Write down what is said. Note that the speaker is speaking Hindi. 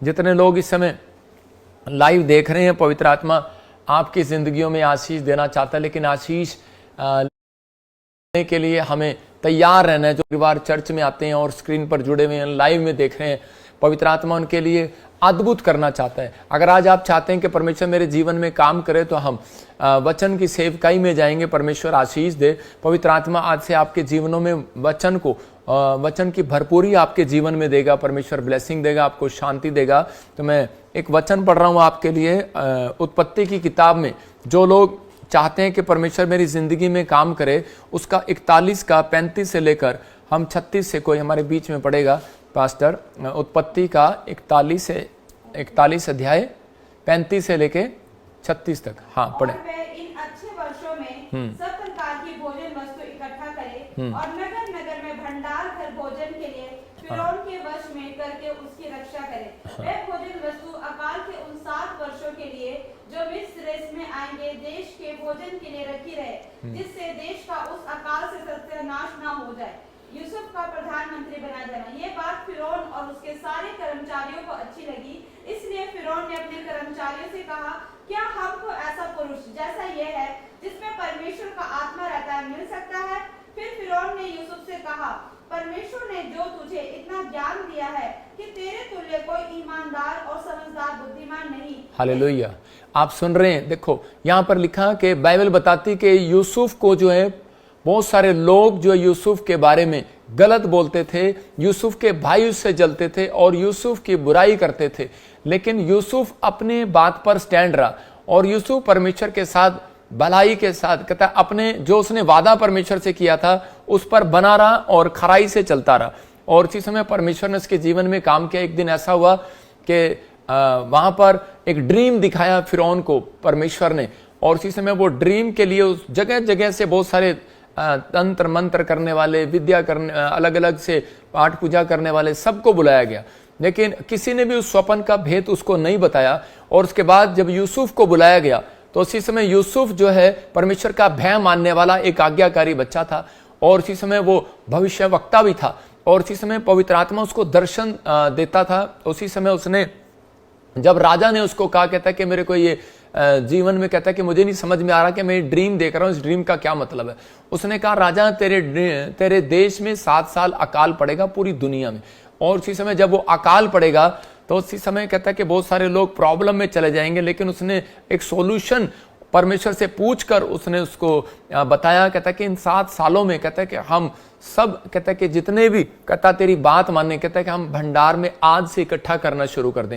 जितने लोग इस समय लाइव देख रहे हैं, पवित्र आत्मा आपकी जिंदगियों में आशीष देना चाहता है, लेकिन आशीष लेने के लिए हमें तैयार रहना है। जो परिवार चर्च में आते हैं और स्क्रीन पर जुड़े हुए हैं, लाइव में देख रहे हैं, पवित्र आत्मा उनके लिए अद्भुत करना चाहता है। अगर आज आप चाहते हैं कि परमेश्वर मेरे जीवन में काम करे, तो हम वचन की सेवकाई में जाएंगे। परमेश्वर आशीष दे। पवित्र आत्मा आज से आपके जीवनों में वचन की भरपूरी आपके जीवन में देगा। परमेश्वर ब्लेसिंग देगा, आपको शांति देगा। तो मैं एक वचन पढ़ रहा हूं आपके लिए उत्पत्ति की किताब में। जो लोग चाहते हैं कि परमेश्वर मेरी जिंदगी में काम करे, उसका 41 का 35 से लेकर हम 36 से कोई हमारे बीच में पढ़ेगा पास्टर। उत्पत्ति का 41 अध्याय 35 से लेके 36 तक। हाँ पढ़े। इन अच्छे वर्षों में सब प्रकार की भोजन वस्तु इकट्ठा करे और नगर नगर में भंडार घर भोजन के लिए फिरौन के वश में करके उसकी रक्षा करे। वह भोजन वस्तु अकाल के उन 7 वर्षों के लिए जो मिस्र देश में आएंगे देश के भोजन के लिए रखी रहे, जिससे देश का उस अकाल से सत्यानाश न हो जाए। यूसुफ का प्रधानमंत्री बना जाना। ये बात फिरौन और उसके सारे कर्मचारियों को अच्छी लगी, इसलिए फिरौन ने अपने कर्मचारियों से कहा, क्या हमको ऐसा पुरुष जैसा ये है जिसमें परमेश्वर का आत्मा रहता है मिल सकता है? फिर फिरौन ने यूसुफ से कहा, परमेश्वर ने जो तुझे इतना ज्ञान दिया है कि तेरे तुल्य कोई ईमानदार और समझदार बुद्धिमान नहीं। हालेलुया। आप सुन रहे हैं, देखो यहाँ पर लिखा कि बाइबल बताती कि यूसुफ को जो है, बहुत सारे लोग जो यूसुफ के बारे में गलत बोलते थे, यूसुफ के भाई उससे जलते थे और यूसुफ की बुराई करते थे, लेकिन यूसुफ अपने बात पर स्टैंड रहा और यूसुफ परमेश्वर के साथ भलाई के साथ कहता अपने जो उसने वादा परमेश्वर से किया था उस पर बना रहा और खराई से चलता रहा। और इसी समय परमेश्वर ने उसके जीवन में काम किया। एक दिन ऐसा हुआ कि वहां पर एक ड्रीम दिखाया फिरौन को परमेश्वर ने, और उसी समय वो ड्रीम के लिए उस जगह जगह से बहुत सारे तंत्र मंत्र करने वाले, विद्या करने, अलग अलग से पाठ पूजा करने वाले सबको बुलाया गया, लेकिन किसी ने भी उस स्वप्न का भेद उसको नहीं बताया। और उसके बाद जब यूसुफ को बुलाया गया तो उसी समय यूसुफ जो है परमेश्वर का भय मानने वाला एक आज्ञाकारी बच्चा था, और उसी समय वो भविष्यवक्ता भी था, और उसी समय पवित्र आत्मा उसको दर्शन देता था। उसी समय उसने, जब राजा ने उसको कहा, कहता कि मेरे को ये जीवन में, कहता कि मुझे नहीं समझ में आ रहा कि मैं ड्रीम देख रहा हूँ, इस ड्रीम का क्या मतलब है। उसने कहा, राजा तेरे देश में 7 साल अकाल पड़ेगा पूरी दुनिया में, और उसी समय जब वो अकाल पड़ेगा तो उसी समय कहता है कि बहुत सारे लोग प्रॉब्लम में चले जाएंगे, लेकिन उसने एक सॉल्यूशन परमेश्वर से पूछकर उसने उसको बताया। कहता है कि इन 7 सालों में, कहता है कि हम सब, कहता है कि जितने भी, कहता तेरी बात मानने, कहता है कि हम भंडार में आज से इकट्ठा करना शुरू कर दें।